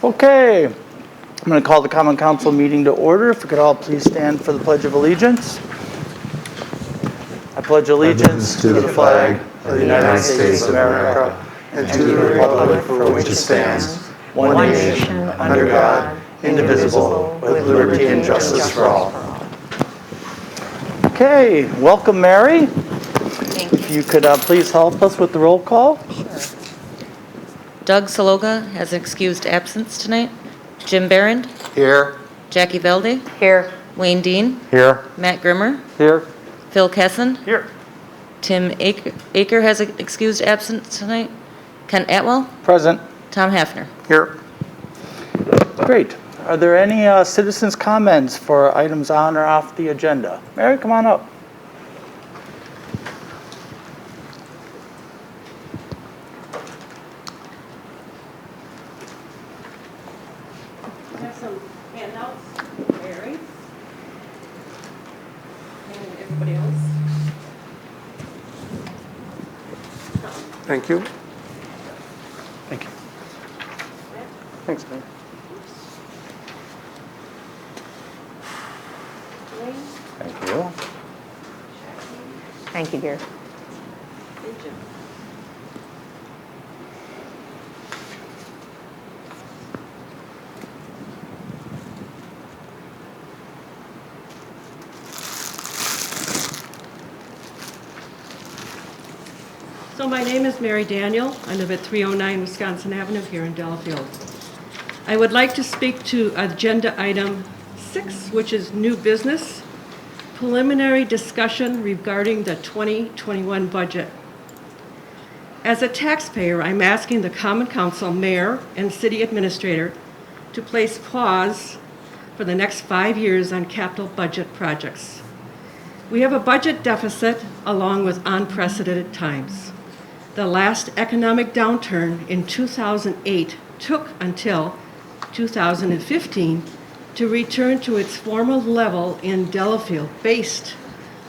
Okay, I'm going to call the Common Council meeting to order. If we could all please stand for the Pledge of Allegiance. I pledge allegiance to the flag of the United States of America and to the republic for which it stands, one nation, under God, indivisible, with liberty and justice for all. Okay, welcome, Mary. Thank you. If you could please help us with the roll call. Doug Saloga has an excused absence tonight. Jim Barron. Here. Jackie Velde. Here. Wayne Dean. Here. Matt Grimmer. Here. Phil Kesson. Here. Tim Aker has an excused absence tonight. Ken Atwell. Present. Tom Hafner. Here. Great. Are there any citizens' comments for items on or off the agenda? Mary, come on up. I have some handouts, Mary, and everybody else. Thank you. Thank you. Thanks, man. Wayne, Thank you. thank you, dear. And Jim. So my name is Mary Daniel. I live at 309 Wisconsin Avenue here in Delafield. I would like to speak to agenda item 6, which is new business, preliminary discussion regarding the 2021 budget. As a taxpayer, I'm asking the Common Council, Mayor, and City Administrator to place pause for the next 5 years on capital budget projects. We have a budget deficit along with unprecedented times. The last economic downturn in 2008 took until 2015 to return to its former level in Delafield based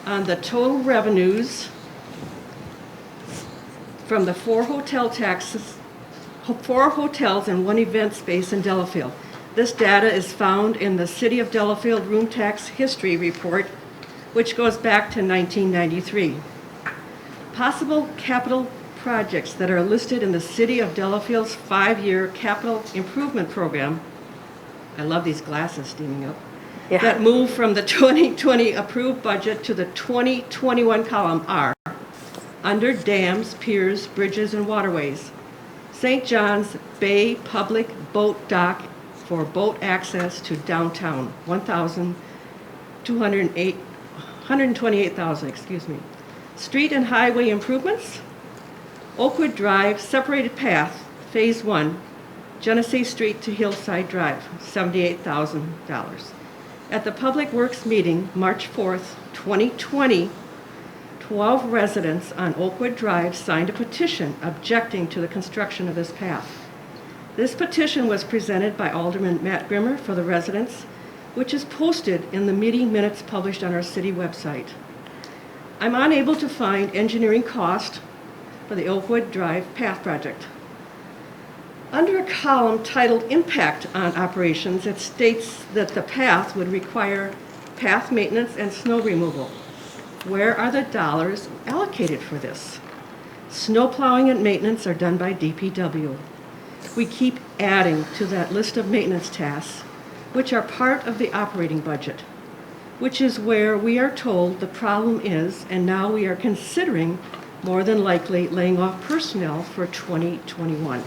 on the total revenues from the 4 hotels and 1 event space in Delafield. This data is found in the City of Delafield Room Tax History Report, which goes back to 1993. Possible capital projects that are listed in the City of Delafield's 5-year capital improvement program. I love these glasses steaming up. Yeah. That move from the 2020 approved budget to the 2021 column are under dams, piers, bridges, and waterways. St. John's Bay Public Boat Dock for boat access to downtown, $128,000. Street and highway improvements, Oakwood Drive separated path, Phase 1, Genesee Street to Hillside Drive, $78,000. At the Public Works meeting, March 4th, 2020, 12 residents on Oakwood Drive signed a petition objecting to the construction of this path. This petition was presented by Alderman Matt Grimmer for the residents, which is posted in the meeting minutes published on our city website. I'm unable to find engineering cost for the Oakwood Drive Path Project. Under a column titled Impact on Operations, it states that the path would require path maintenance and snow removal. Where are the dollars allocated for this? Snow plowing and maintenance are done by DPW. We keep adding to that list of maintenance tasks, which are part of the operating budget, which is where we are told the problem is, and now we are considering more than likely laying off personnel for 2021.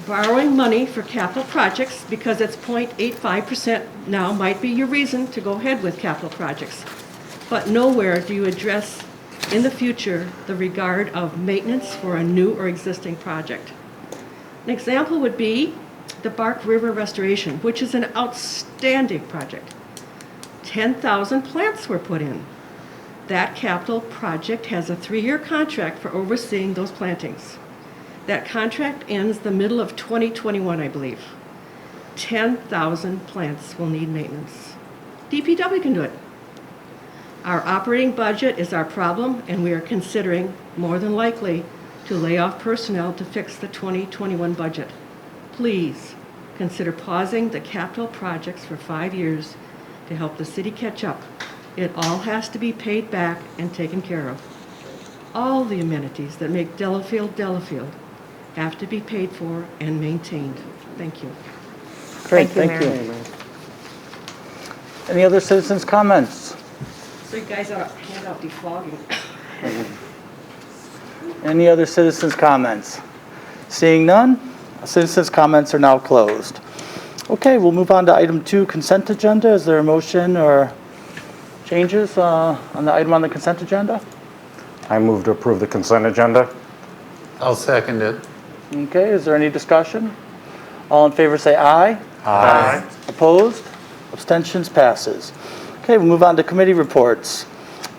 Borrowing money for capital projects because it's 0.85% now might be your reason to go ahead with capital projects. But nowhere do you address in the future the regard of maintenance for a new or existing project. An example would be the Bark River Restoration, which is an outstanding project. 10,000 plants were put in. That capital project has a 3-year contract for overseeing those plantings. That contract ends the middle of 2021, I believe. 10,000 plants will need maintenance. DPW can do it. Our operating budget is our problem, and we are considering, more than likely, to lay off personnel to fix the 2021 budget. please consider pausing the capital projects for 5 years to help the city catch up. It all has to be paid back and taken care of. All the amenities that make Delafield Delafield have to be paid for and maintained. Thank you. Great, Thank you, thank you. Mary. Any other citizens' comments? So you guys ought to hand out deflogging. Any other citizens' comments? Seeing none, citizens' comments are now closed. Okay, we'll move on to item 2, consent agenda. Is there a motion or changes on the item on the consent agenda? I move to approve the consent agenda. I'll second it. Okay, is there any discussion? All in favor say aye. Aye. Opposed? Abstentions? Passes. Okay, we'll move on to committee reports.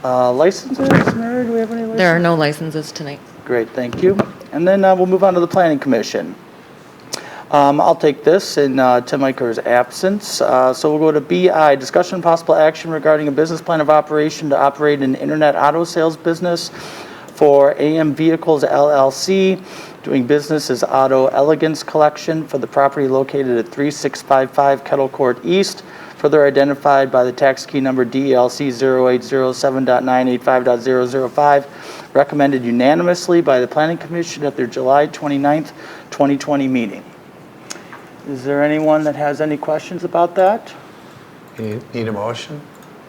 Licenses, Mary, do we have any licenses? There are no licenses tonight. Great, thank you. And then we'll move on to the Planning Commission. I'll take this in Tim Eicher's absence. So we'll go to BI, discussion and possible action regarding a business plan of operation to operate an internet auto sales business for AM Vehicles LLC, doing business as Auto Elegance Collection for the property located at 3655 Kettle Court East, further identified by the tax key number DLC 0807.985.005, recommended unanimously by the Planning Commission at their July 29th, 2020 meeting. Is there anyone that has any questions about that? You need a motion?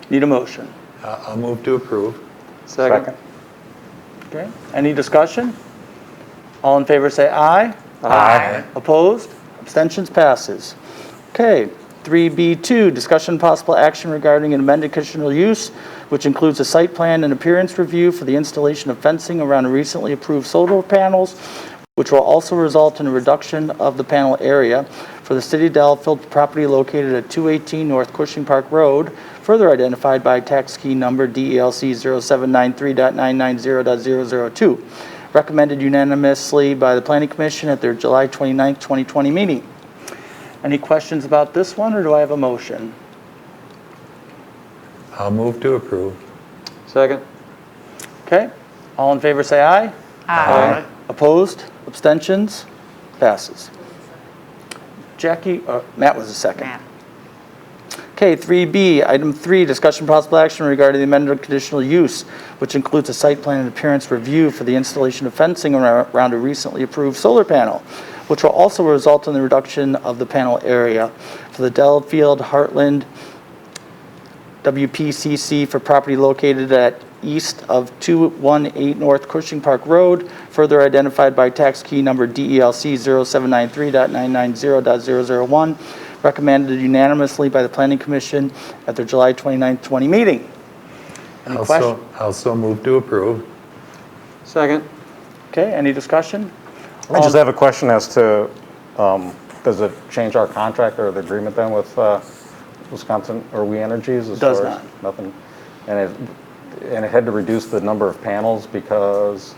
Need a motion. I'll move to approve. Second. Okay, any discussion? All in favor say aye. Aye. Opposed? Abstentions? Passes. Okay, 3B2, discussion and possible action regarding an amended conditional use, which includes a site plan and appearance review for the installation of fencing around recently approved solar panels, which will also result in a reduction of the panel area for the City of Delafield property located at 218 North Cushing Park Road, further identified by tax key number DELC 0793.990.002. Recommended unanimously by the Planning Commission at their July 29th, 2020 meeting. Any questions about this one, or do I have a motion? I'll move to approve. Second. Okay, all in favor say aye. Aye. Opposed? Abstentions? Passes. Jackie, Matt was the second. Okay, 3B, item 3, discussion possible action regarding the amended conditional use, which includes a site plan and appearance review for the installation of fencing around a recently approved solar panel, which will also result in the reduction of the panel area for the Delafield Heartland WPCC for property located at east of 218 North Cushing Park Road, further identified by tax key number DELC 0793.990.001, recommended unanimously by the Planning Commission at their July 29th, 20 meeting. Any questions? Also move to approve. Second. Okay, any discussion? I just have a question as to, does it change our contract or the agreement then with Wisconsin or We Energies? As Does far as not. Nothing. And it had to reduce the number of panels because,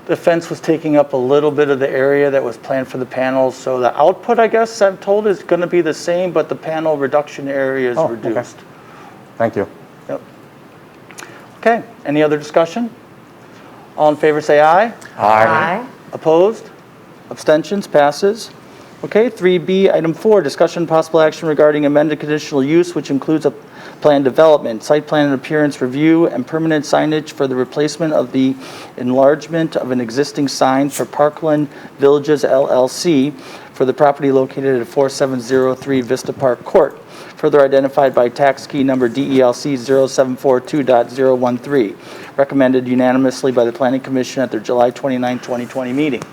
The fence was taking up a little bit of the area that was planned for the panels, so the output, I guess, I'm told is going to be the same, but the panel reduction area is okay. reduced. thank you. Yep. Okay, any other discussion? All in favor say aye. Aye. Opposed? Abstentions? Passes. Okay, 3B, item 4, discussion and possible action regarding amended conditional use, which includes a plan development, site plan and appearance review, and permanent signage for the replacement of the enlargement of an existing sign for Parkland Villages LLC for the property located at 4703 Vista Park Court, further identified by tax key number DELC 0742.013, recommended unanimously by the Planning Commission at their July 29, 2020 meeting.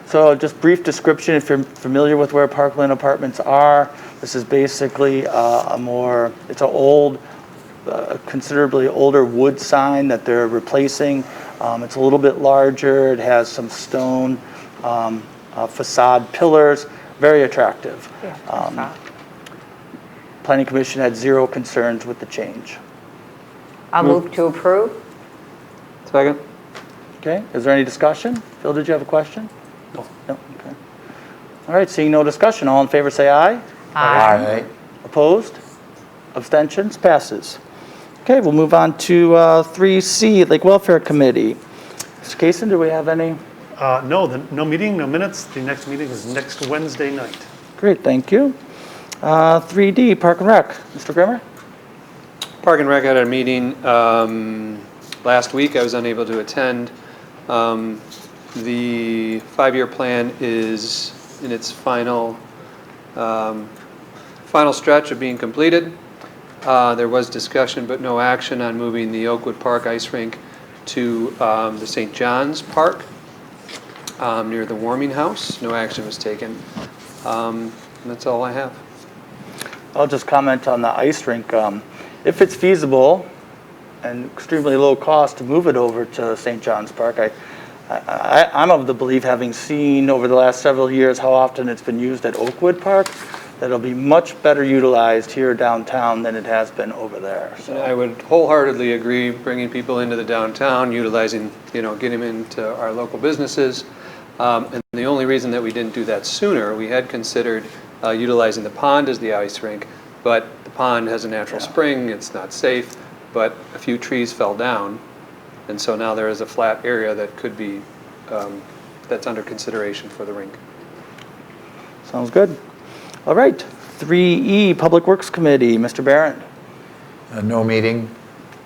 So just brief description, if you're familiar with where Parkland Apartments are, this is basically it's an old, considerably older wood sign that they're replacing. It's a little bit larger, it has some stone facade pillars, very attractive. Planning Commission had zero concerns with the change. I'll move to approve. Second. Okay, is there any discussion? Phil, did you have a question? No. No, okay. All right, seeing no discussion, all in favor say aye. Aye. Opposed? Abstentions? Passes. Okay, we'll move on to 3C, Lake Welfare Committee. Mr. Kaysen, do we have any? No meeting, no minutes. The next meeting is next Wednesday night. Great, thank you. 3D, Park and Rec. Mr. Grimmer? Park and Rec had a meeting last week. I was unable to attend. The 5-year plan is in its final stretch of being completed. There was discussion but no action on moving the Oakwood Park ice rink to the St. John's Park near the warming house. No action was taken. That's all I have. I'll just comment on the ice rink. If it's feasible and extremely low cost to move it over to St. John's Park, I'm of the belief, having seen over the last several years how often it's been used at Oakwood Park, that it'll be much better utilized here downtown than it has been over there. So I would wholeheartedly agree, bringing people into the downtown, utilizing, getting them into our local businesses. And the only reason that we didn't do that sooner, we had considered utilizing the pond as the ice rink, but the pond has a natural spring, it's not safe, but a few trees fell down, and so now there is a flat area that could be, that's under consideration for the rink. sounds good. All right, 3E, Public Works Committee, Mr. Barron. No meeting.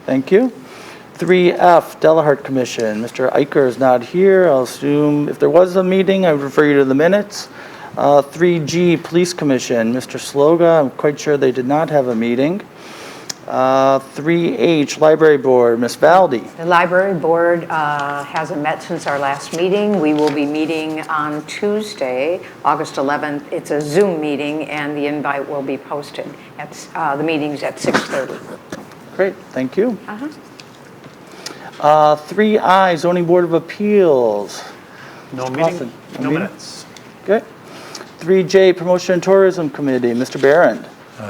Thank you. 3F, Delahart Commission, Mr. Iker is not here. I'll assume if there was a meeting, I would refer you to the minutes. 3G, Police Commission, Mr. Sloga, I'm quite sure they did not have a meeting. 3H, Library Board, Ms. Valdi. The library board hasn't met since our last meeting. We will be meeting on Tuesday, August 11th. It's a Zoom meeting, and the invite will be posted. The meeting's at 6:30. Great, thank you. 3I, Zoning Board of Appeals. No Mr. meeting, Clausen, no meeting? minutes. Okay. 3J, Promotion and Tourism Committee, Mr. Barron.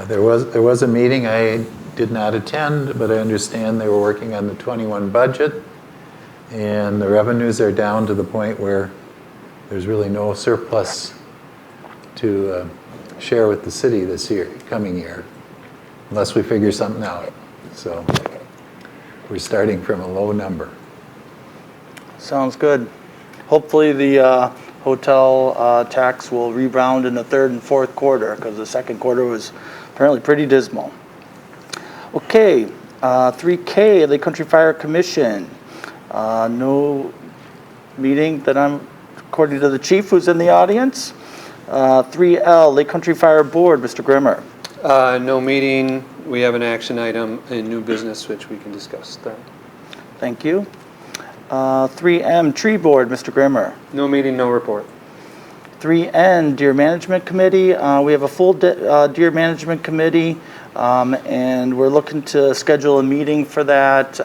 There was a meeting. I did not attend, but I understand they were working on the 21 budget, and the revenues are down to the point where there's really no surplus to share with the city this year, coming year, unless we figure something out. So we're starting from a low number. Sounds good. Hopefully the hotel tax will rebound in the third and fourth quarter, because the second quarter was apparently pretty dismal. Okay, 3K, Lake Country Fire Commission. No meeting that I'm, according to the chief who's in the audience. 3L, Lake Country Fire Board, Mr. Grimmer. No meeting. We have an action item in new business, which we can discuss then. Thank you. 3M, Tree Board, Mr. Grimmer. No meeting, no report. 3N, Deer Management Committee. We have a full Deer Management Committee, and we're looking to schedule a meeting for that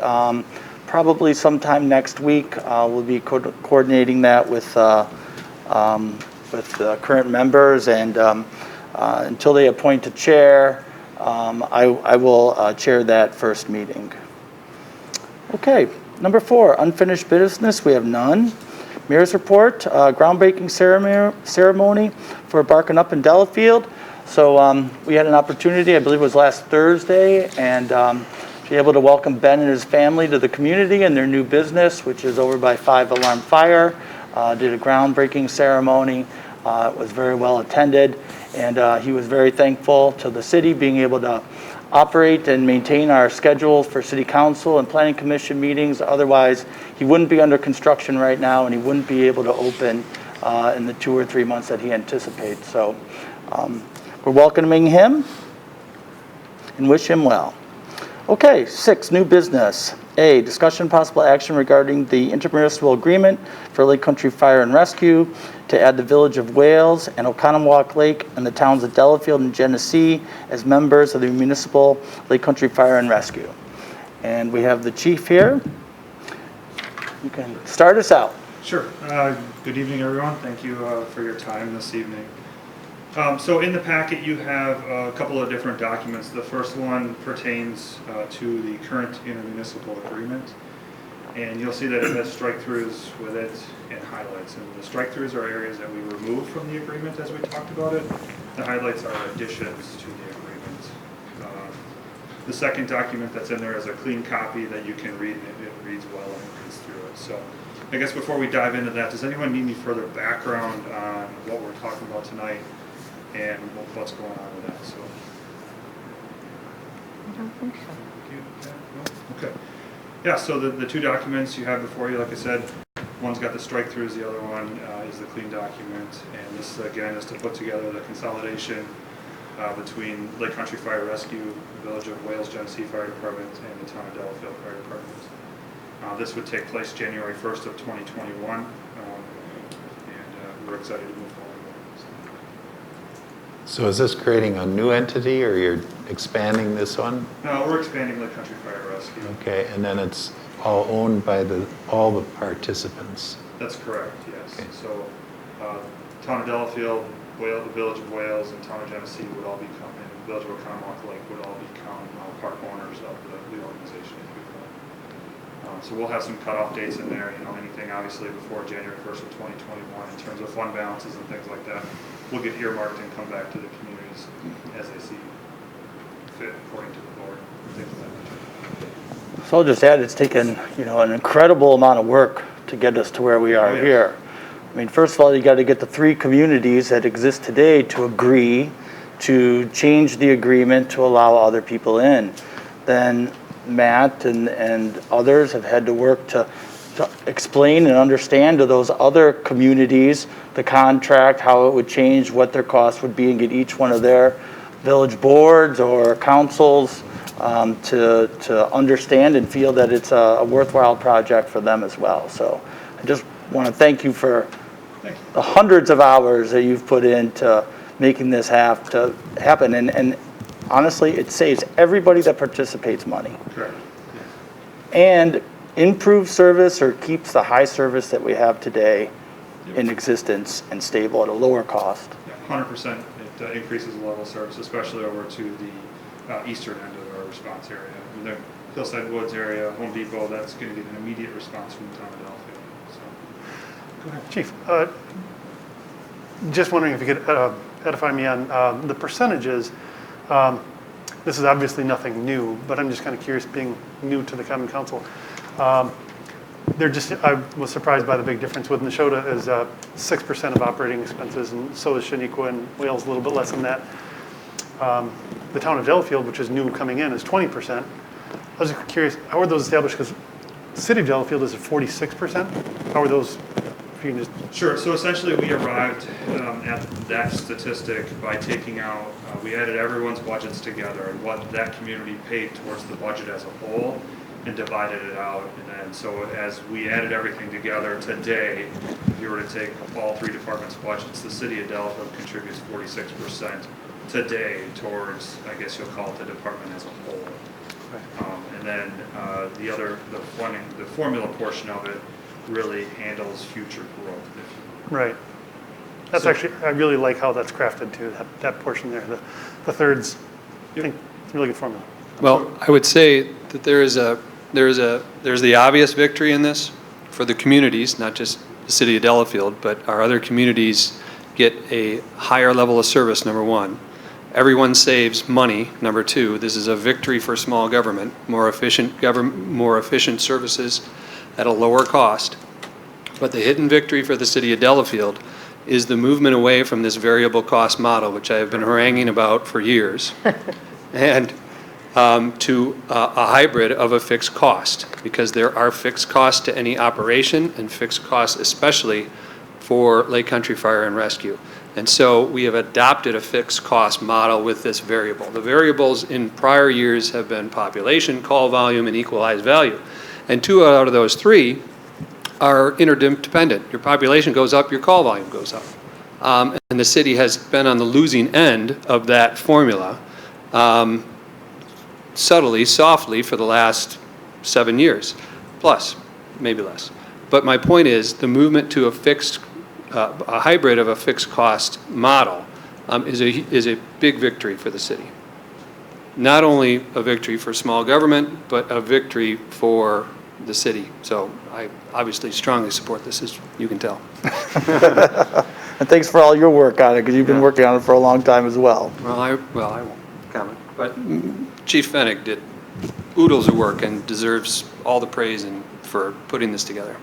probably sometime next week. We'll be coordinating that with current members, and until they appoint a chair, I will chair that first meeting. Okay, number 4, unfinished business. We have none. Mayor's report, groundbreaking ceremony for Barking Up in Delafield. So we had an opportunity, I believe it was last Thursday, and to be able to welcome Ben and his family to the community and their new business, which is over by 5 Alarm Fire. Did a groundbreaking ceremony. It was very well attended, and he was very thankful to the city being able to operate and maintain our schedule for city council and planning commission meetings. Otherwise, he wouldn't be under construction right now, and he wouldn't be able to open in the 2 or 3 months that he anticipates. So we're welcoming him and wish him well. Okay, 6, new business. A, discussion possible action regarding the intermunicipal agreement for Lake Country Fire and Rescue to add the Village of Wales and Oconomowoc Lake and the towns of Delafield and Genesee as members of the municipal Lake Country Fire and Rescue. And we have the chief here. You can start us out. Sure. Good evening, everyone. Thank you for your time this evening. So in the packet, you have a couple of different documents. The first one pertains to the current intermunicipal agreement. And you'll see that it has strike-throughs with it and highlights. And the strike-throughs are areas that we removed from the agreement as we talked about it. The highlights are additions to the agreement. The second document that's in there is a clean copy that you can read, and it reads well and it reads through it. So I guess before we dive into that, does anyone need any further background on what we're talking about tonight and what's going on with that? So, I don't think so. okay. Yeah, so the two documents you have before you, like I said, one's got the strike-throughs, the other one is the clean document. And this, again, is to put together the consolidation between Lake Country Fire Rescue, the Village of Wales Genesee Fire Department, and the Town of Delafield Fire Department. This would take place January 1st of 2021, and we're excited to move forward with it. So is this creating a new entity, or you're expanding this one? No, we're expanding Lake Country Fire Rescue. Okay, and then it's all owned by all the participants? That's correct, yes. Okay. So, Town of Delafield, the Village of Wales, and Town of Genesee would all become, and the Village of Oconomowoc Lake would all become part owners of the organization, if you will. So we'll have some cutoff dates in there, anything obviously before January 1st of 2021 in terms of fund balances and things like that. We'll get earmarked and come back to the communities as they see fit according to the board, things of that nature. So I'll just add, it's taken, an incredible amount of work to get us to where we are here. I mean, first of all, you got to get the 3 communities that exist today to agree to change the agreement to allow other people in. Then Matt and others have had to work to explain and understand to those other communities the contract, how it would change, what their costs would be, and get each one of their village boards or councils to understand and feel that it's a worthwhile project for them as well. So I just want to thank you for the hundreds of hours that you've put into making this happen. And honestly, it saves everybody that participates money. Correct. And improves service or keeps the high service that we have today in existence and stable at a lower cost. Yeah, 100%. It increases the level of service, especially over to the eastern end of our response area. In the Hillside Woods area, Home Depot, that's going to get an immediate response from the town of Delafield. So. Go ahead, Chief. Just wondering if you could edify me on the percentages. This is obviously nothing new, but I'm just kind of curious, being new to the Common Council. I was surprised by the big difference with Neshota is 6% of operating expenses, and so is Shaniqua and Wales, a little bit less than that. The town of Delafield, which is new coming in, is 20%. I was just curious, how are those established? Because the city of Delafield is at 46%. How are those? If you can just... Sure. So essentially, we arrived at that statistic by taking out, we added everyone's budgets together and what that community paid towards the budget as a whole, and divided it out. And then, so as we added everything together today, if you were to take all 3 departments' budgets, the city of Delafield contributes 46% today towards, I guess you'll call it the department as a whole. And then the formula portion of it really handles future growth. Right. That's actually, I really like how that's crafted too, that portion there. The thirds, I think it's a really good formula. Well, I would say that there's the obvious victory in this for the communities, not just the city of Delafield, but our other communities get a higher level of service, number one. Everyone saves money, number two. This is a victory for small government, more efficient services at a lower cost. But the hidden victory for the city of Delafield is the movement away from this variable cost model, which I have been haranguing about for years, and to a hybrid of a fixed cost, because there are fixed costs to any operation and fixed costs especially for Lake Country Fire and Rescue. And so we have adopted a fixed cost model with this variable. The variables in prior years have been population, call volume, and equalized value. And 2 out of those 3 are interdependent. Your population goes up, your call volume goes up. And the city has been on the losing end of that formula subtly, softly for the last 7 years, plus, maybe less. But my point is the movement to a hybrid of a fixed cost model is a big victory for the city. Not only a victory for small government, but a victory for the city. So I obviously strongly support this, as you can tell. And thanks for all your work on it, because you've been working on it for a long time as well. Well, I won't comment. But Chief Fennick did oodles of work and deserves all the praise for putting this together.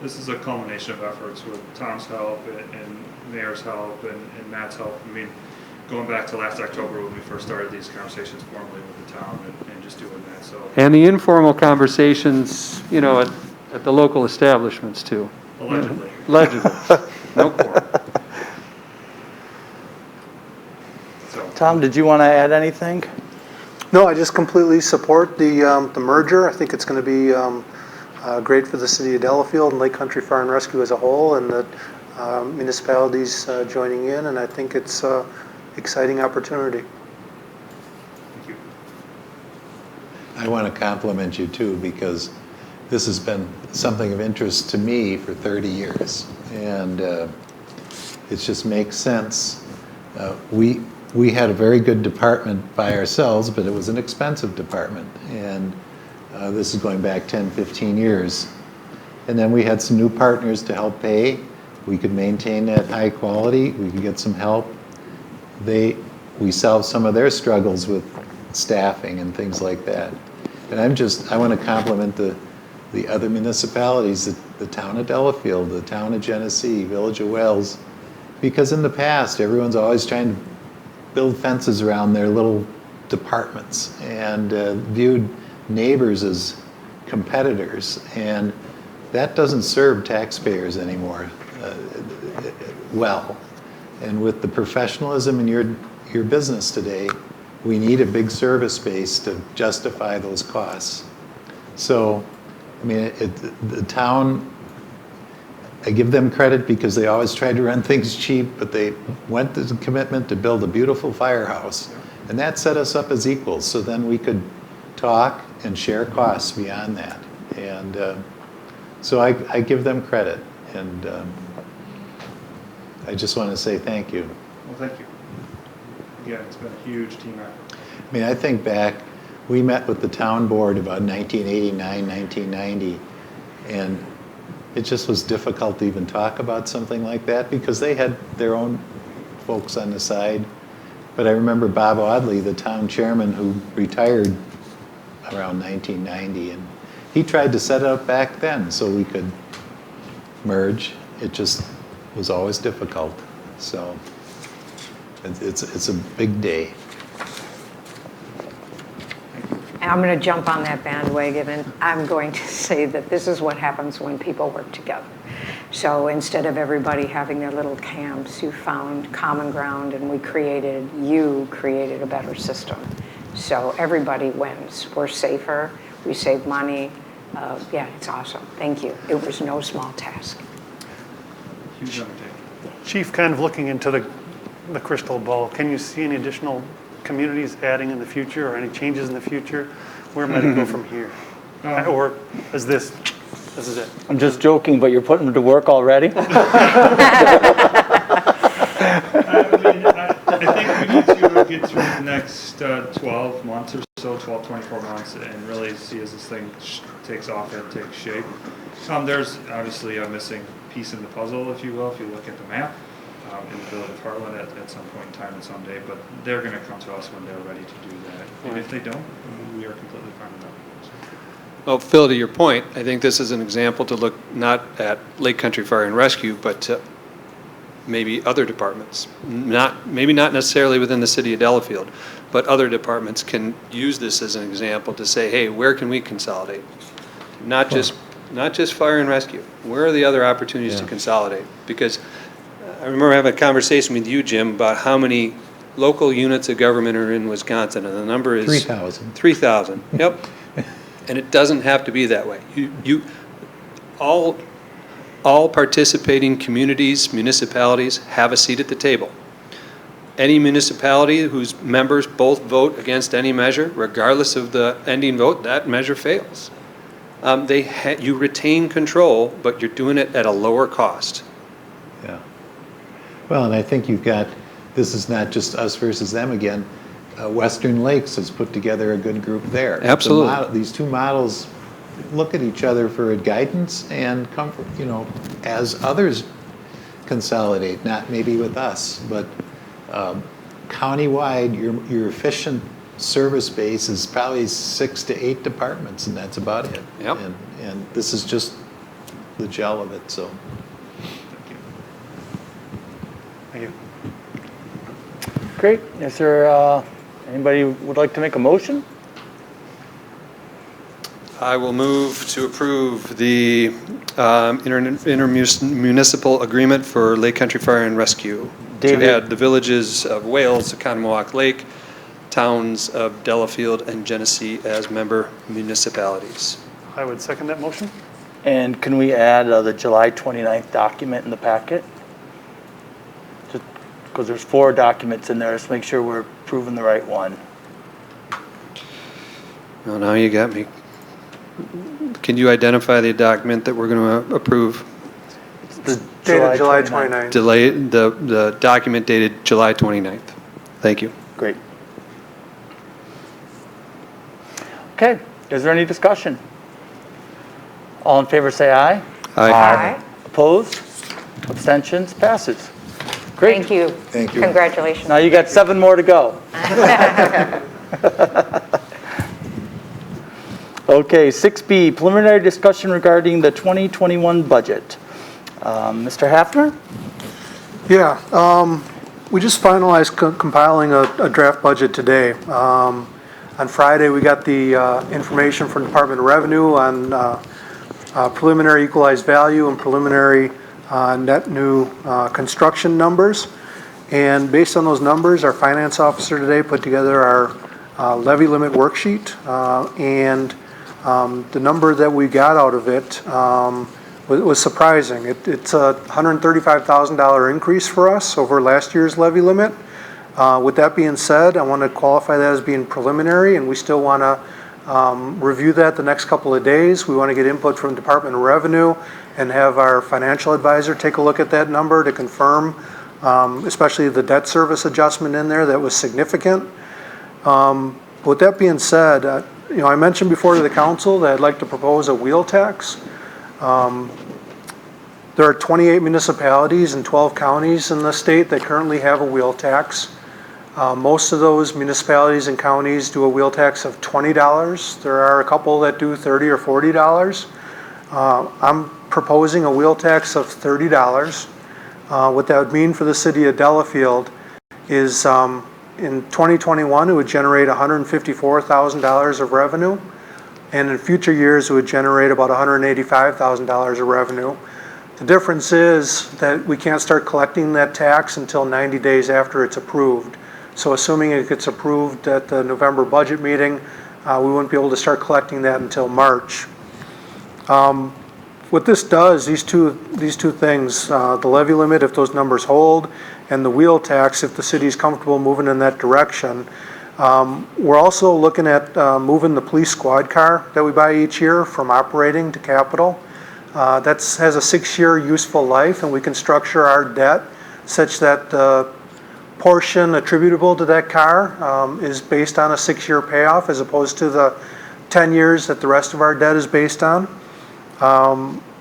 this is a culmination of efforts with Tom's help and Mayor's help and Matt's help. I mean, going back to last October when we first started these conversations formally with the town and just doing that, so. And the informal conversations, you know, at the local establishments too. Allegedly. Allegedly. No quorum. So, Tom, did you want to add anything? No, I just completely support the merger. I think it's going to be great for the city of Delafield and Lake Country Fire and Rescue as a whole, and the municipalities joining in, and I think it's an exciting opportunity. thank you. I want to compliment you too, because this has been something of interest to me for 30 years. And it just makes sense. We had a very good department by ourselves, but it was an expensive department. And this is going back 10, 15 years. And then we had some new partners to help pay. We could maintain that high quality. We could get some help. We solved some of their struggles with staffing and things like that. And I want to compliment the other municipalities, the town of Delafield, the town of Genesee, Village of Wells, because in the past, everyone's always trying to build fences around their little departments and viewed neighbors as competitors, and that doesn't serve taxpayers anymore well. And with the professionalism in your business today, we need a big service base to justify those costs. So, I mean, the town, I give them credit because they always tried to run things cheap, but they went to the commitment to build a beautiful firehouse. And that set us up as equals, so then we could talk and share costs beyond that. And so I give them credit, and I just want to say thank you. Well, thank you. Again, it's been a huge team effort. I mean, I think back, we met with the town board about 1989, 1990, and it just was difficult to even talk about something like that because they had their own folks on the side. But I remember Bob Audley, the town chairman, who retired around 1990, and he tried to set it up back then so we could merge. It just was always difficult. So it's a big day. And I'm going to jump on that bandwagon, and I'm going to say that this is what happens when people work together. So instead of everybody having their little camps, you found common ground, and you created a better system. So everybody wins. We're safer, we save money. Yeah, it's awesome. Thank you. It was no small task. Huge undertaking. Chief, kind of looking into the crystal ball, can you see any additional communities adding in the future or any changes in the future? Where might it go from here? Or is this is it? I'm just joking, but you're putting them to work already? I think we need to get through the next 12 months or so, 12, 24 months, and really see as this thing takes off and takes shape. There's obviously a missing piece in the puzzle, if you will, if you look at the map in the village of Heartland at some point in time and someday, but they're going to come to us when they're ready to do that. And if they don't, we are completely fine with that. Well, Phil, to your point, I think this is an example to look not at Lake Country Fire and Rescue, but to maybe other departments. Maybe not necessarily within the city of Delafield, but other departments can use this as an example to say, hey, where can we consolidate? Not just fire and rescue. Where are the other opportunities to consolidate? Because I remember having a conversation with you, Jim, about how many local units of government are in Wisconsin, and the number is 3,000. 3,000. Yep. And it doesn't have to be that way. All participating communities, municipalities have a seat at the table. Any municipality whose members both vote against any measure, regardless of the ending vote, that measure fails. You retain control, but you're doing it at a lower cost. Yeah. Well, and I think this is not just us versus them again. Western Lakes has put together a good group there. Absolutely. These two models look at each other for guidance and comfort, as others consolidate, not maybe with us, but countywide, your efficient service base is probably 6 to 8 departments, and that's about it. Yep. And this is just the gel of it, so. Thank you. Great. Is there, anybody would like to make a motion? I will move to approve the intermunicipal agreement for Lake Country Fire and Rescue David. to add the villages of Wales, Oconomowoc Lake, towns of Delafield and Genesee as member municipalities. I would second that motion. And can we add the July 29th document in the packet? Just because there's 4 documents in there, let's make sure we're approving the right one. Well, now you got me. Can you identify the document that we're going to approve? It's the Dated July 29th. Delay, the document dated July 29th. Thank you. Great. Okay, is there any discussion? All in favor say aye. Aye. Opposed? Abstentions? Passes. Great. Thank you. Thank you. Congratulations. Now you got 7 more to go. Okay, 6B, preliminary discussion regarding the 2021 budget. Mr. Hafner? Yeah, we just finalized compiling a draft budget today. On Friday, we got the information from Department of Revenue on preliminary equalized value and preliminary net new construction numbers. And based on those numbers, our finance officer today put together our levy limit worksheet. And the number that we got out of it was surprising. It's a $135,000 increase for us over last year's levy limit. With that being said, I want to qualify that as being preliminary, and we still want to review that the next couple of days. We want to get input from Department of Revenue and have our financial advisor take a look at that number to confirm, especially the debt service adjustment in there that was significant. With that being said, I mentioned before to the council that I'd like to propose a wheel tax. There are 28 municipalities and 12 counties in the state that currently have a wheel tax. Most of those municipalities and counties do a wheel tax of $20. There are a couple that do $30 or $40. I'm proposing a wheel tax of $30. What that would mean for the city of Delafield is in 2021, it would generate $154,000 of revenue. And in future years, it would generate about $185,000 of revenue. The difference is that we can't start collecting that tax until 90 days after it's approved. So assuming it gets approved at the November budget meeting, we wouldn't be able to start collecting that until March. What this does, these two things, the levy limit if those numbers hold, and the wheel tax if the city is comfortable moving in that direction. We're also looking at moving the police squad car that we buy each year from operating to capital. That has a 6-year useful life, and we can structure our debt such that the portion attributable to that car is based on a 6-year payoff as opposed to the 10 years that the rest of our debt is based on.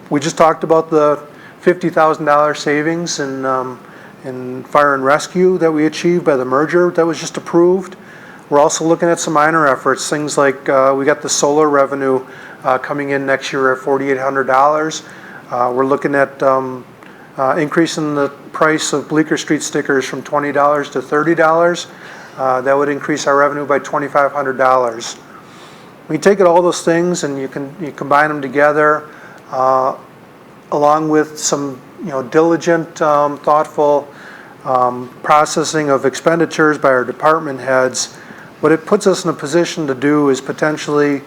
We just talked about the $50,000 savings in fire and rescue that we achieved by the merger that was just approved. We're also looking at some minor efforts, things like we got the solar revenue coming in next year at $4,800. We're looking at increasing the price of Bleecker Street stickers from $20 to $30. That would increase our revenue by $2,500. When you take all those things and you combine them together, along with some diligent, thoughtful processing of expenditures by our department heads, what it puts us in a position to do is potentially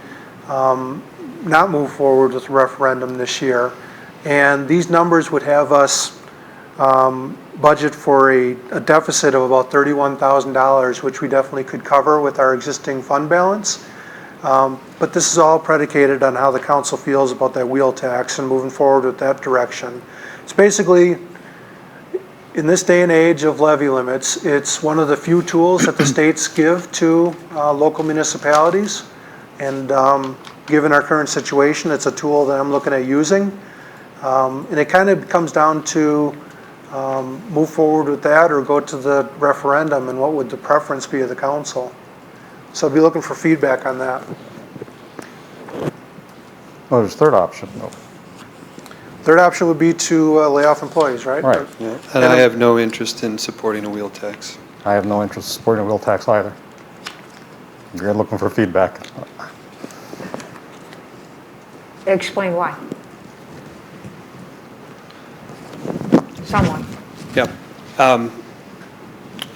not move forward with the referendum this year. And these numbers would have us budget for a deficit of about $31,000, which we definitely could cover with our existing fund balance. But this is all predicated on how the council feels about that wheel tax and moving forward with that direction. It's basically, in this day and age of levy limits, it's one of the few tools that the states give to local municipalities. And given our current situation, it's a tool that I'm looking at using. And it kind of comes down to move forward with that or go to the referendum, and what would the preference be of the council. So I'll be looking for feedback on that. Oh, there's a third option. No. Third option would be to lay off employees, right? Right. And I have no interest in supporting a wheel tax. I have no interest in supporting a wheel tax either. You're looking for feedback. Explain why. Someone. Yep.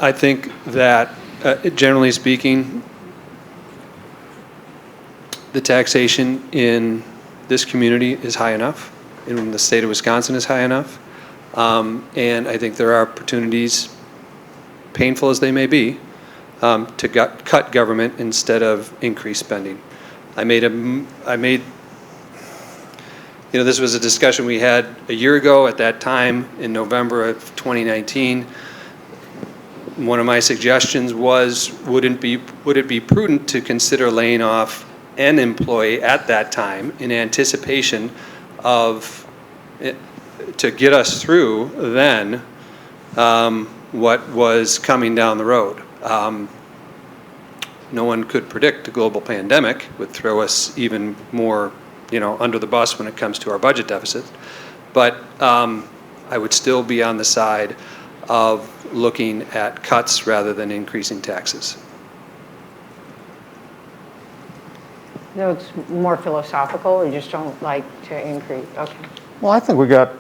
I think that, generally speaking, the taxation in this community is high enough, in the state of Wisconsin is high enough. And I think there are opportunities, painful as they may be, to cut government instead of increase spending. This was a discussion we had a year ago at that time in November of 2019. One of my suggestions was, would it be prudent to consider laying off an employee at that time in anticipation of, to get us through then what was coming down the road. No one could predict a global pandemic would throw us even more under the bus when it comes to our budget deficit. But I would still be on the side of looking at cuts rather than increasing taxes. No, it's more philosophical, you just don't like to increase, okay. Well, I think we got,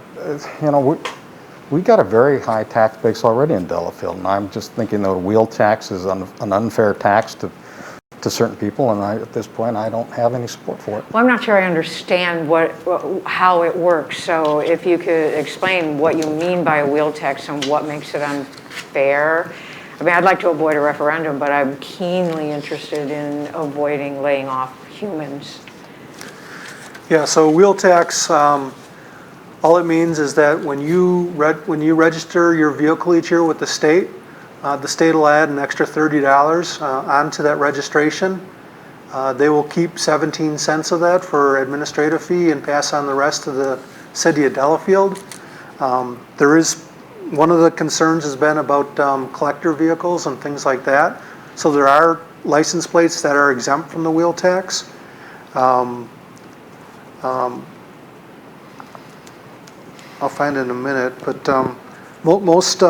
we got a very high tax base already in Delafield, and I'm just thinking that a wheel tax is an unfair tax to certain people, and at this point, I don't have any support for it. Well, I'm not sure I understand how it works, so if you could explain what you mean by a wheel tax and what makes it unfair. I mean, I'd like to avoid a referendum, but I'm keenly interested in avoiding laying off humans. Yeah, so wheel tax, all it means is that when you register your vehicle each year with the state will add an extra $30 onto that registration. They will keep 17 cents of that for administrative fee and pass on the rest to the city of Delafield. One of the concerns has been about collector vehicles and things like that. So there are license plates that are exempt from the wheel tax. I'll find it in a minute, but most,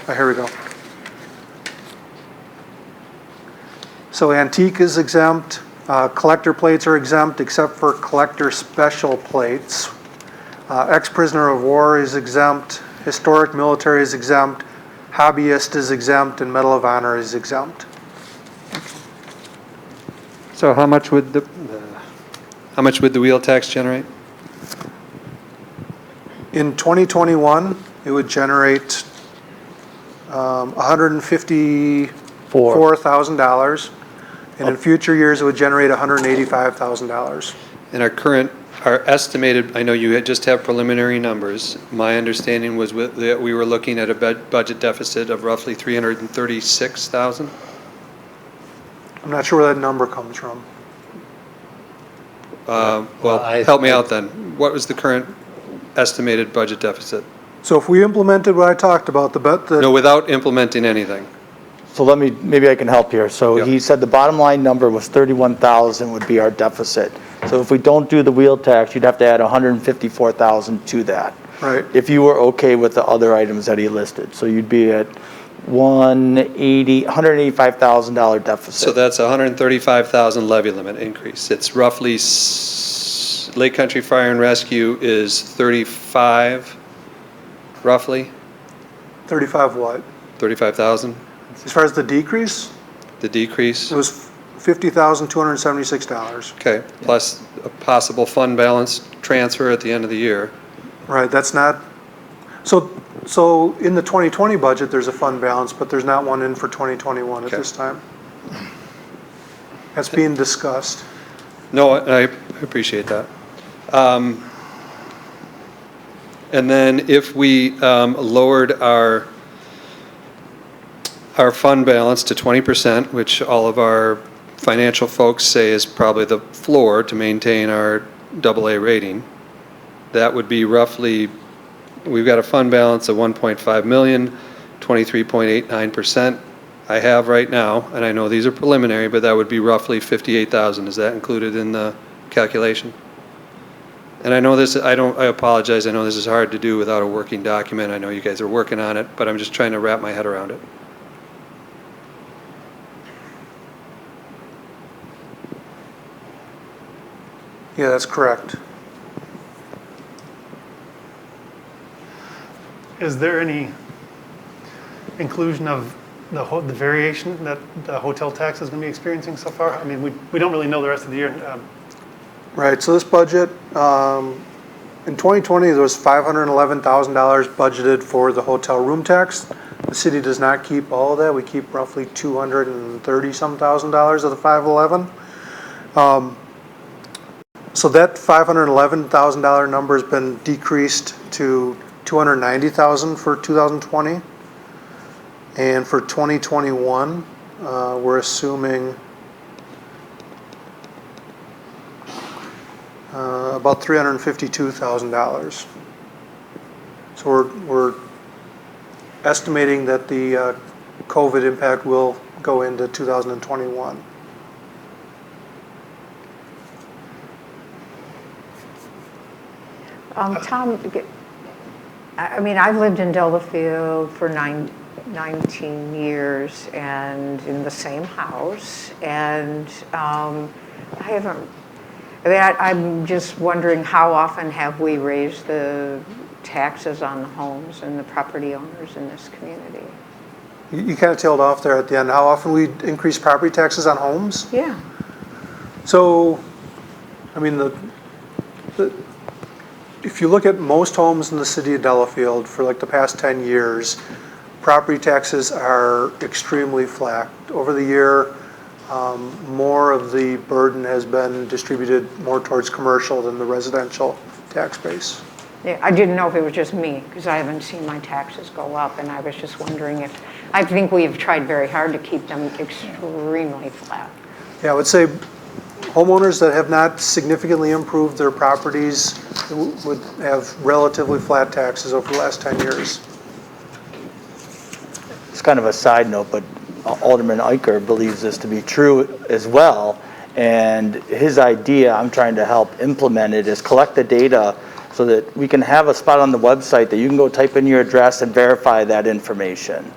here we go. So antique is exempt, collector plates are exempt except for collector special plates. Ex-prisoner of war is exempt, historic military is exempt, hobbyist is exempt, and Medal of Honor is exempt. So how much would the wheel tax generate? In 2021, it would generate $154,000, and in future years, it would generate $185,000. And our estimated, I know you just have preliminary numbers. My understanding was that we were looking at a budget deficit of roughly $336,000. I'm not sure where that number comes from. Help me out then. What was the current estimated budget deficit? So if we implemented what I talked about, No, without implementing anything. So maybe I can help here. So Yep. he said the bottom line number was 31,000 would be our deficit. So if we don't do the wheel tax, you'd have to add 154,000 to that. Right. If you were okay with the other items that he listed. So you'd be at $185,000 deficit. So that's a $135,000 levy limit increase. It's roughly, Lake Country Fire and Rescue is 35, roughly, 35 what? 35,000, As far as the decrease, the decrease. it was $50,276. Okay, plus a possible fund balance transfer at the end of the year. Right, that's not, so in the 2020 budget, there's a fund balance, but there's not one in for 2021 at Okay. this time. That's being discussed. No, I appreciate that. And then if we lowered our fund balance to 20%, which all of our financial folks say is probably the floor to maintain our AA rating, that would be roughly, we've got a fund balance of 1.5 million, 23.89%. I have right now, and I know these are preliminary, but that would be roughly 58,000. Is that included in the calculation. And I know this, I apologize, I know this is hard to do without a working document. I know you guys are working on it, but I'm just trying to wrap my head around it. Yeah, that's correct. Is there any inclusion of the variation that the hotel tax is going to be experiencing so far? I mean, we don't really know the rest of the year. Right, so this budget, in 2020, there was $511,000 budgeted for the hotel room tax. The city does not keep all of that. We keep roughly $230-some thousand of the 511. So that $511,000 number has been decreased to $290,000 for 2020. And for 2021, we're assuming about $352,000. So we're estimating that the COVID impact will go into 2021. Tom, I mean, I've lived in Delafield for 19 years and in the same house, and I'm just wondering, how often have we raised the taxes on the homes and the property owners in this community? You kind of tailed off there at the end. How often we increase property taxes on homes? Yeah. So, I mean, if you look at most homes in the city of Delafield for like the past 10 years, property taxes are extremely flat. Over the year, more of the burden has been distributed more towards commercial than the residential tax base. Yeah, I didn't know if it was just me, because I haven't seen my taxes go up, and I was just wondering if, I think we've tried very hard to keep them extremely flat. Yeah, I would say homeowners that have not significantly improved their properties would have relatively flat taxes over the last 10 years. It's kind of a side note, but Alderman Eicher believes this to be true as well. And his idea, I'm trying to help implement it, is collect the data so that we can have a spot on the website that you can go type in your address and verify that information.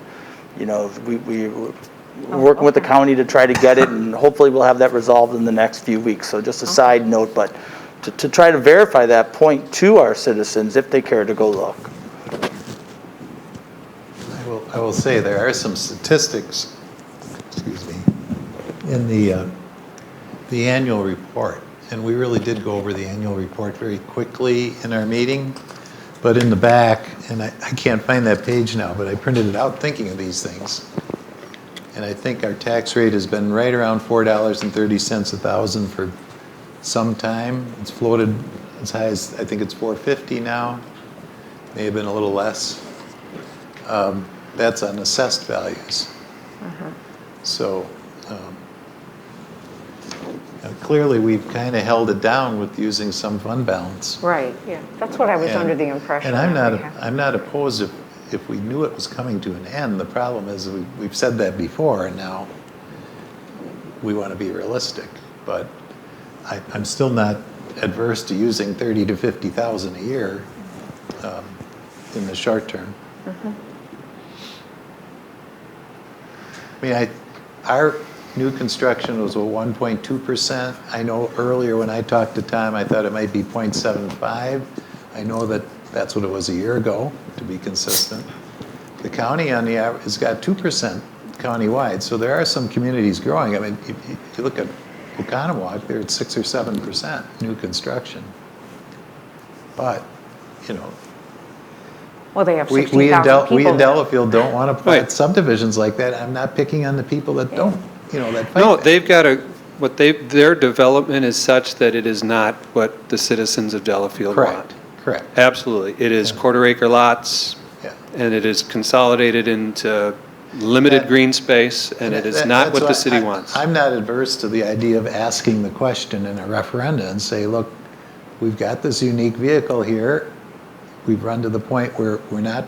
You know, we're working with the county to try to get it, and hopefully we'll have that resolved in the next few weeks. So just a side note, but to try to verify that point to our citizens if they care to go look. I will say there are some statistics, excuse me, in the annual report. And we really did go over the annual report very quickly in our meeting. But in the back, and I can't find that page now, but I printed it out thinking of these things. And I think our tax rate has been right around $4.30 a thousand for some time. It's floated as high as, I think it's $4.50 now. May have been a little less. That's on assessed values. So clearly we've kind of held it down with using some fund balance. Right, yeah, that's what I was under the impression. And that I'm not opposed if we knew it was coming to an end. The problem is we've said that before, and now we want to be realistic. But I'm still not adverse to using 30 to 50,000 a year in the short term. I mean, our new construction was 1.2%. I know earlier when I talked to Tom, I thought it might be 0.75. I know that's what it was a year ago, to be consistent. The county on the average has got 2% countywide, so there are some communities growing. I mean, if you look at Oconomowoc, they're at 6 or 7% new construction. But, you know, Well, they have we in 16,000 people. Delafield don't want to put Right. subdivisions like that. I'm not picking on the people that don't, you know, that fight No, that. they've got their development is such that it is not what the citizens of Delafield want. Correct, correct. Absolutely. It is quarter acre lots, Yeah. and it is consolidated into limited green space, and it is not what the city wants. I'm not adverse to the idea of asking the question in a referenda and say, look, we've got this unique vehicle here. We've run to the point where we're not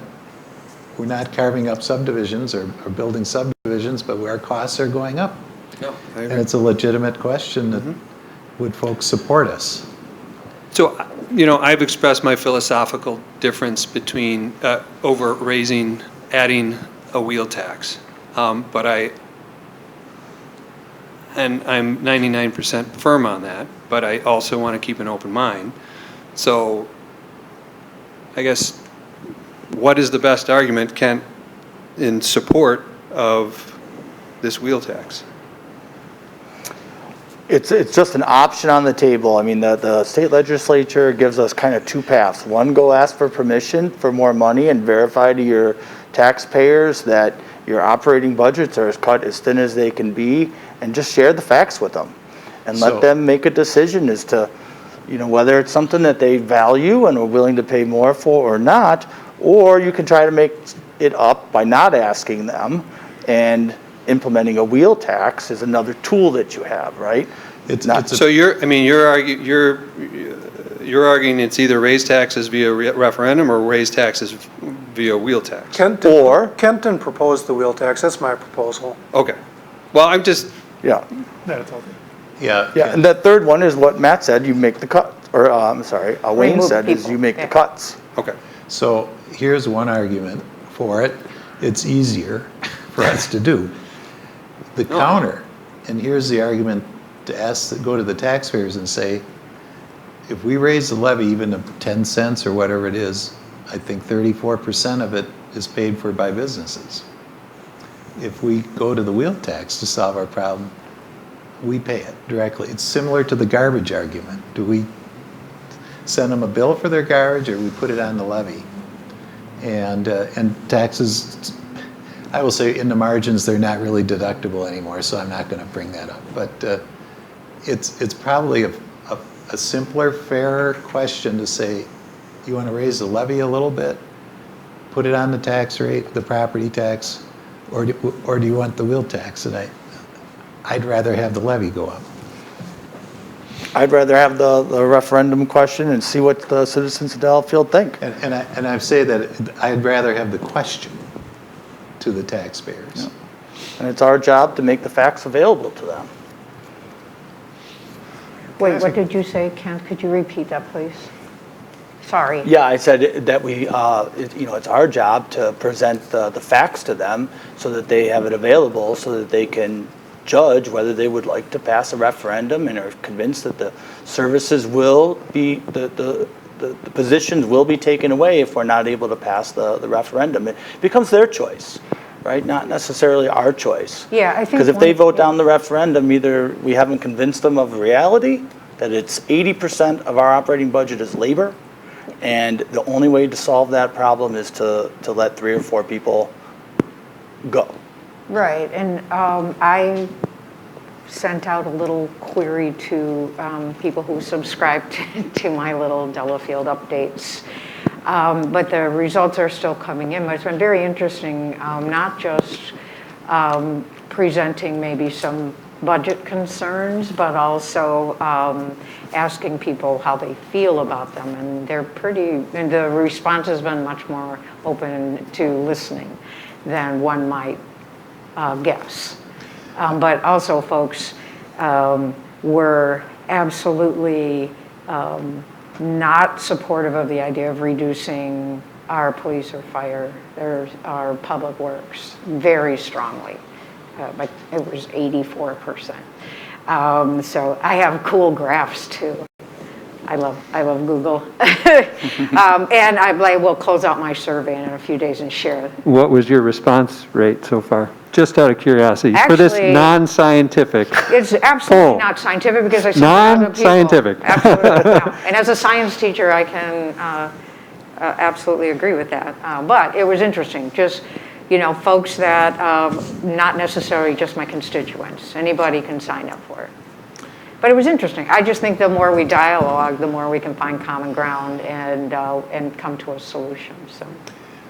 carving up subdivisions or building subdivisions, but where costs are going up. No, I And agree. it's a legitimate question that would folks support us? So, you know, I've expressed my philosophical difference between, over adding a wheel tax. But I'm 99% firm on that, but I also want to keep an open mind. So I guess, what is the best argument, Kent, in support of this wheel tax? It's just an option on the table. I mean, the state legislature gives us kind of two paths. One, go ask for permission for more money and verify to your taxpayers that your operating budgets are cut as thin as they can be, and just share the facts with them. And let So- them make a decision as to, you know, whether it's something that they value and are willing to pay more for or not, or you can try to make it up by not asking them, and implementing a wheel tax is another tool that you have, right? It's So you're arguing it's either raise taxes via referendum or raise taxes via wheel tax? Kenton proposed the wheel tax, that's my proposal. Okay. Well, I'm just, Yeah. That's all. Yeah. Yeah, and that third one is what Matt said, you make the cut, or, I'm sorry, Wayne Remove said, is people, you make yeah. the cuts. okay. So here's one argument for it. It's easier for us to do. The counter, and here's the argument to go to the taxpayers and say, if we raise the levy even to 10 cents or whatever it is, I think 34% of it is paid for by businesses. If we go to the wheel tax to solve our problem, we pay it directly. It's similar to the garbage argument. Do we send them a bill for their garbage, or we put it on the levy? And taxes, I will say in the margins, they're not really deductible anymore, so I'm not going to bring that up. But it's probably a simpler, fairer question to say, you want to raise the levy a little bit, put it on the tax rate, the property tax, or do you want the wheel tax? And I'd rather have the levy go up. I'd rather have the referendum question and see what the citizens of Delafield think. And I say that I'd rather have the question to the taxpayers. And it's our job to make the facts available to them. Wait, what did you say, Ken? Could you repeat that, please? Sorry. Yeah, I said that we, you know, it's our job to present the facts to them so that they have it available, so that they can judge whether they would like to pass a referendum and are convinced that the services will be, the positions will be taken away if we're not able to pass the referendum. It becomes their choice, right? Not necessarily our choice. Yeah, I think. Because if they vote down the referendum, either we haven't convinced them of reality, that it's 80% of our operating budget is labor, and the only way to solve that problem is to let 3 or 4 people go. Right, and I sent out a little query to people who subscribe to my little Delafield updates. But the results are still coming in. But it's been very interesting, not just presenting maybe some budget concerns, but also asking people how they feel about them. And and the response has been much more open to listening than one might guess. But also folks were absolutely not supportive of the idea of reducing our police or fire, our public works very strongly. But it was 84%. So I have cool graphs too. I love Google. And I will close out my survey in a few days and share it. What was your response rate so far? Just out of curiosity, for this Actually, non-scientific. It's absolutely not scientific because I saw other people. Non-scientific. Absolutely, no. And as a science teacher, I can absolutely agree with that. But it was interesting, just, you know, folks that, not necessarily just my constituents, anybody can sign up for it. But it was interesting. I just think the more we dialogue, the more we can find common ground and come to a solution,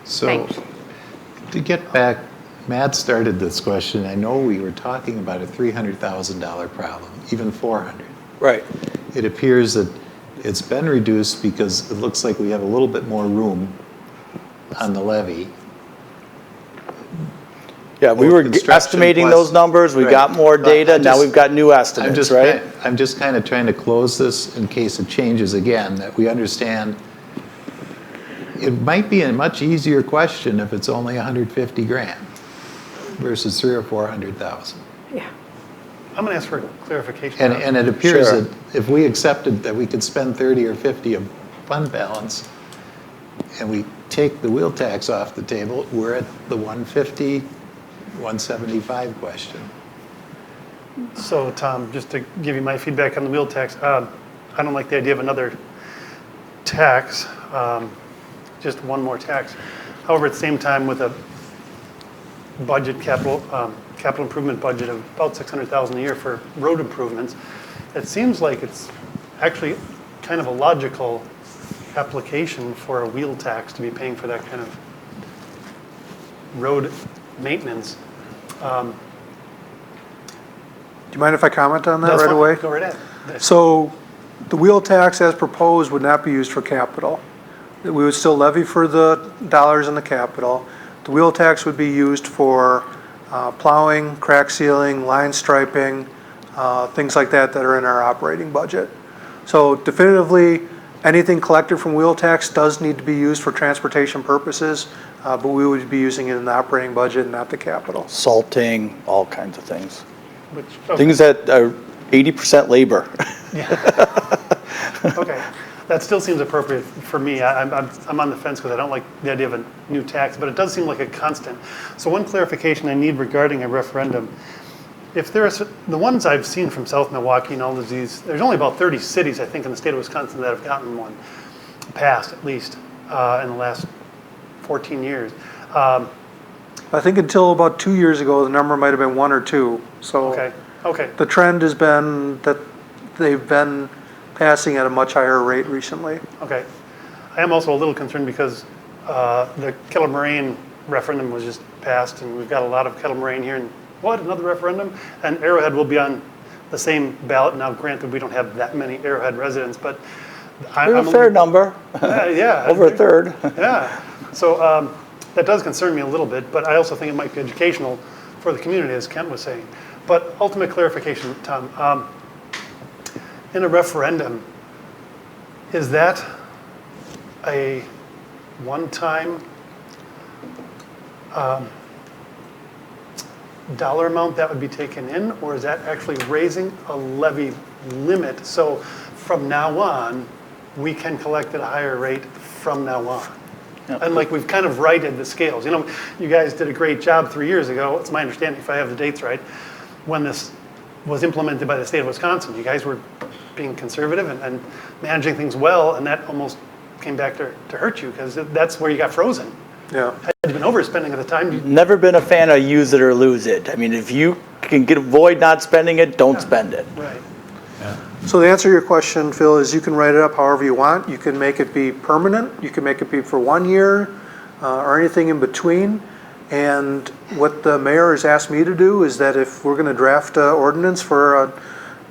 So Thanks. to get back, Matt started this question. I know we were talking about a $300,000 problem, even 400. Right. It appears that it's been reduced because it looks like we have a little bit more room on the levy. Yeah, we both were construction estimating plus- those numbers, we Right. got more But data, I'm now just- we've got new estimates, right? I'm just kind of trying to close this in case it changes again, that we understand it might be a much easier question if it's only 150 grand versus 300 or 400,000. Yeah. I'm going to ask for clarification. And it appears Sure. that if we accepted that we could spend 30 or 50 of fund balance and we take the wheel tax off the table, we're at the 150, 175 question. So, Tom, just to give you my feedback on the wheel tax, I don't like the idea of another tax, just one more tax. However, at the same time, with a budget capital improvement budget of about 600,000 a year for road improvements, it seems like it's actually kind of a logical application for a wheel tax to be paying for that kind of road maintenance. Do you mind if I comment on that That's right fine. away? Go right ahead. So the wheel tax as proposed would not be used for capital. We would still levy for the dollars in the capital. The wheel tax would be used for plowing, crack sealing, line striping, things like that that are in our operating budget. So definitively, anything collected from wheel tax does need to be used for transportation purposes, but we would be using it in the operating budget, not the capital. Salting, all kinds of things. Which, okay. Things that are 80% labor. Okay, that still seems appropriate for me. I'm on the fence because I don't like the idea of a new tax, but it does seem like a constant. So one clarification I need regarding a referendum. If there's, the ones I've seen from South Milwaukee and all of these, there's only about 30 cities, I think, in the state of Wisconsin that have gotten one passed, at least, in the last 14 years. I think until about 2 years ago, the number might have been 1 or 2. So Okay. the trend has been that they've been passing at a much higher rate recently. Okay. I am also a little concerned because the Kettle Moraine referendum was just passed, and we've got a lot of Kettle Moraine here, and what, another referendum? And Arrowhead will be on the same ballot. Now, granted, we don't have that many Arrowhead residents, but We're a fair number, yeah. over a third. Yeah. So that does concern me a little bit, but I also think it might be educational for the community, as Kent was saying. But ultimate clarification, Tom, in a referendum, is that a one-time dollar amount that would be taken in, or is that actually raising a levy limit? So from now on, we can collect at a higher rate from now on. Yep. And like we've kind of righted the scales. You know, you guys did a great job 3 years ago. It's my understanding, if I have the dates right, when this was implemented by the state of Wisconsin. You guys were being conservative and managing things well, and that almost came back to hurt you because that's where you got frozen. Yeah. Had you been overspending at the time, you Never been a fan of use it or lose it. I mean, if you can avoid not spending it, don't spend it. right. So the answer to your question, Phil, is you can write it up however you want. You can make it be permanent. You can make it be for 1 year or anything in between. And what the mayor has asked me to do is that if we're going to draft an ordinance for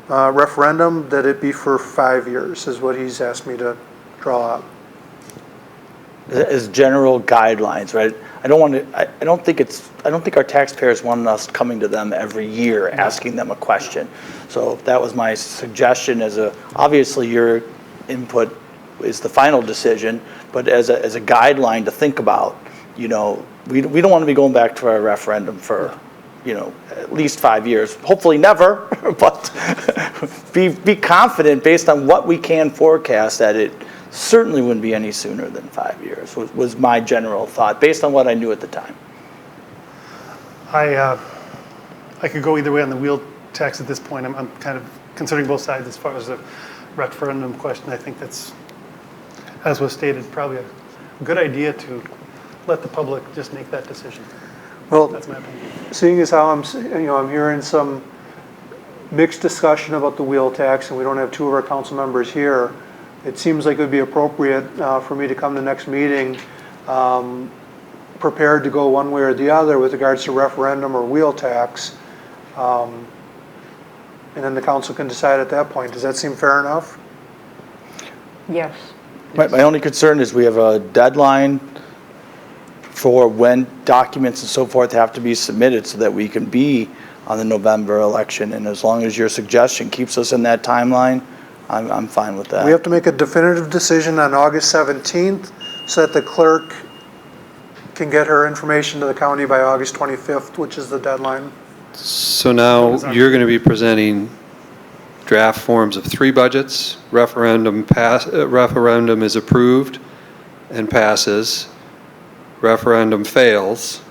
a referendum, that it be for 5 years is what he's asked me to draw up. As general guidelines, right? I don't think our taxpayers want us coming to them every year asking them a question. So that was my suggestion obviously your input is the final decision, but as a guideline to think about, you know, we don't want to be going back to our referendum for, you know, at least 5 years. Hopefully never, but be confident based on what we can forecast that it certainly wouldn't be any sooner than 5 years, was my general thought, based on what I knew at the time. I could go either way on the wheel tax at this point. I'm kind of considering both sides as far as the referendum question. I think that's, as was stated, probably a good idea to let the public just make that decision. Well, That's my opinion. seeing as how I'm hearing some mixed discussion about the wheel tax, and we don't have 2 of our council members here, it seems like it would be appropriate for me to come to the next meeting prepared to go one way or the other with regards to referendum or wheel tax. And then the council can decide at that point. Does that seem fair enough? Yes. My only concern is we have a deadline for when documents and so forth have to be submitted so that we can be on the November election. And as long as your suggestion keeps us in that timeline, I'm fine with that. We have to make a definitive decision on August 17th so that the clerk can get her information to the county by August 25th, which is the deadline. So now you're going to be presenting draft forms of 3 budgets. Referendum is approved and passes. Referendum fails.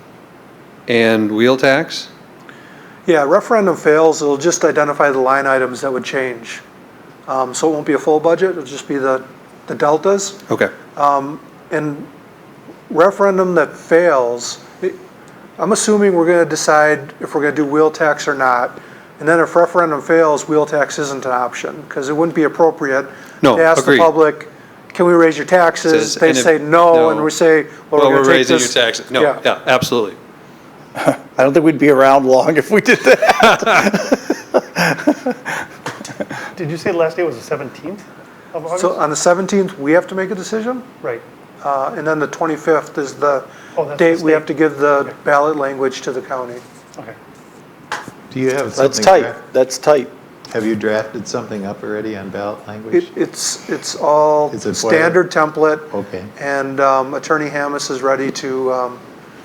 And wheel tax? Yeah, referendum fails, it'll just identify the line items that would change. So it won't be a full budget, it'll just be the deltas. Okay. And referendum that fails, I'm assuming we're going to decide if we're going to do wheel tax or not. And then if referendum fails, wheel tax isn't an option, because it wouldn't be appropriate No, to ask the agreed. public, can we raise your taxes? Says- They and if- say no, and we say, well, Well, we're we're going to take raising your this. taxes. No, Yeah. yeah, absolutely. I don't think we'd be around long if we did that. Did you say the last day was the 17th of August? So on the 17th, we have to make a decision? Right. And then the 25th is the Oh, that's date the we state. have to give the ballot language to the county. Okay. Do you have That's something? tight, that's tight. Have you drafted something up already on ballot language? It's all Is it standard template. Okay. And Attorney Hamas is ready to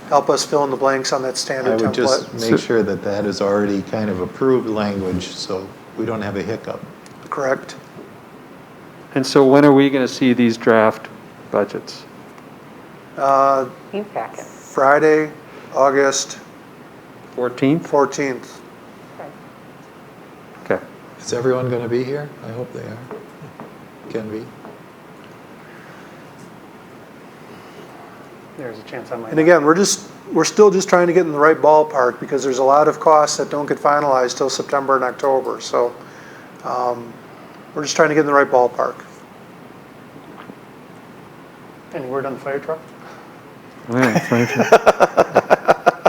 help us fill in the blanks on that I standard would just template. make sure that that is already kind of approved language, so we don't have a hiccup. Correct. And so when are we going to see these draft budgets? E-packet. Friday, August 14th? 14th. Okay. Is everyone going to be here? I hope they are. Can be. There's a chance I might. And again, we're still just trying to get in the right ballpark because there's a lot of costs that don't get finalized till September and October. So we're just trying to get in the right ballpark. Any word on the fire truck?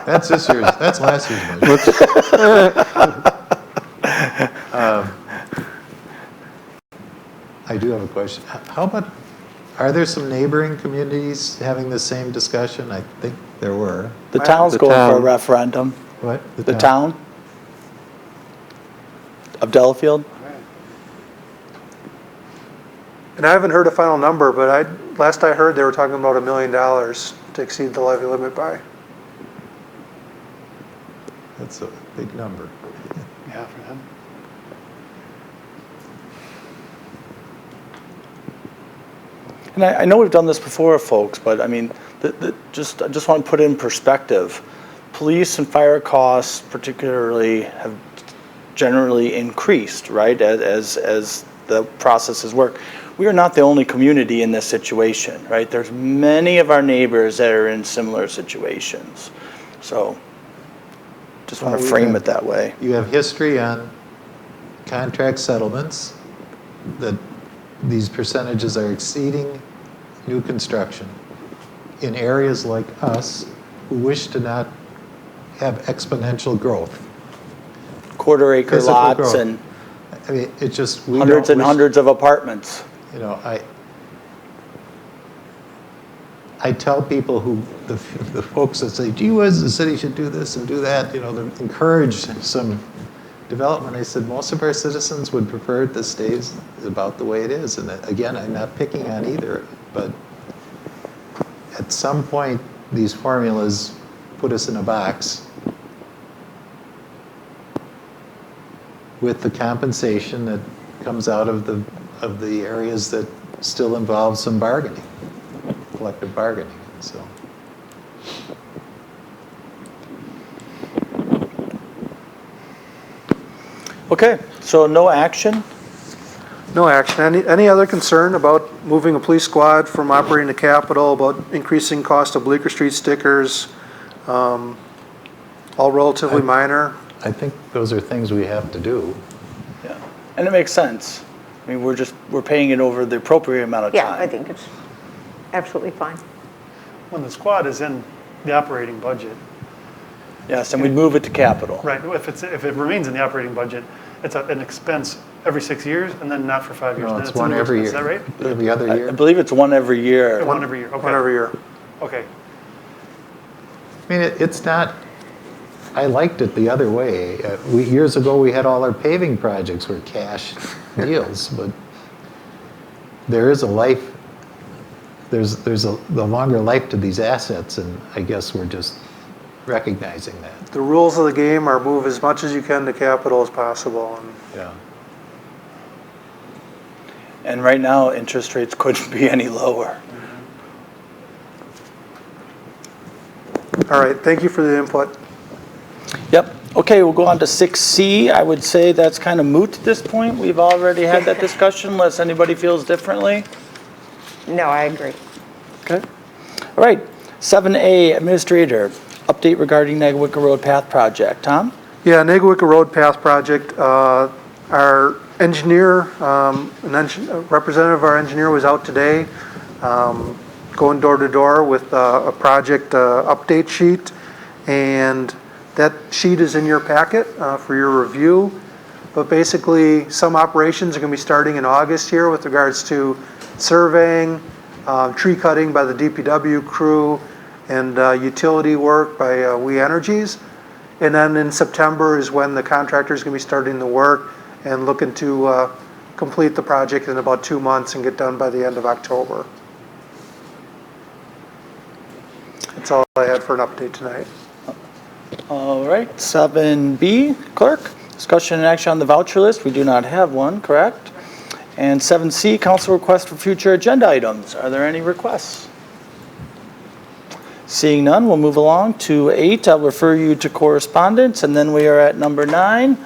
That's this year's, that's last year's budget. I do have a question. How about, are there some neighboring communities having the same discussion? I think there were. The town's The going for a town. referendum. What? The town of Delafield? And I haven't heard a final number, but last I heard they were talking about $1 million to exceed the levy limit by. That's a big number. Yeah, for them. And I know we've done this before, folks, but I mean, I just want to put it in perspective. Police and fire costs particularly have generally increased, right, as the processes work. We are not the only community in this situation, right? There's many of our neighbors that are in similar situations. So just want to frame it that way. You have history on contract settlements, that these percentages are exceeding new construction in areas like us who wish to not have exponential growth. Quarter acre Physical lots growth. and I mean, it just, we hundreds don't and wish- hundreds of apartments. You know, I tell people who, the folks that say, gee whiz, the city should do this and do that, you know, to encourage some development. I said, most of our citizens would prefer it to stays about the way it is. And again, I'm not picking on either, but at some point, these formulas put us in a box with the compensation that comes out of the areas that still involve some bargaining, collective bargaining, so. Okay, so no action? No action. Any other concern about moving a police squad from operating to capital, about increasing cost of Bleecker Street stickers? All relatively minor. I think those are things we have to do. Yeah, and it makes sense. I mean, we're paying it over the appropriate amount of time. Yeah, I think it's absolutely fine. When the squad is in the operating budget, Yes, and we'd move it to capital. right, if it remains in the operating budget, it's an expense every 6 years and then not for 5 years. No, Then it's a one new every expense. year. Is that right? Every other I year. believe it's one every year. One every year, okay. One every year. Okay. I mean, it's not, I liked it the other way. Years ago, we had all our paving projects were cash deals, but there is a life, there's the longer life to these assets, and I guess we're just recognizing that. The rules of the game are move as much as you can to capital as possible. And Yeah. And right now, interest rates couldn't be any lower. all right, thank you for the input. Yep. Okay, we'll go on to 6C. I would say that's kind of moot at this point. We've already had that discussion, unless anybody feels differently. No, I agree. Okay. All right. 7A, Administrator, update regarding Nagawicka Road Path Project. Tom? Yeah, Nagawicka Road Path Project, our engineer, representative of our engineer was out today, going door to door with a project update sheet, and that sheet is in your packet for your review. But basically, some operations are going to be starting in August here with regards to surveying, tree cutting by the DPW crew, and utility work by We Energies. And then in September is when the contractor is going to be starting the work and looking to complete the project in about 2 months and get done by the end of October. That's all I had for an update tonight. All right. 7B, Clerk, discussion and action on the voucher list. We do not have one, correct? And 7C, council request for future agenda items. Are there any requests? Seeing none, we'll move along to 8. I'll refer you to correspondence, and then we are at number 9.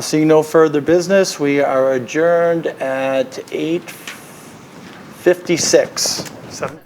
Seeing no further business, we are adjourned at 8:56. 7.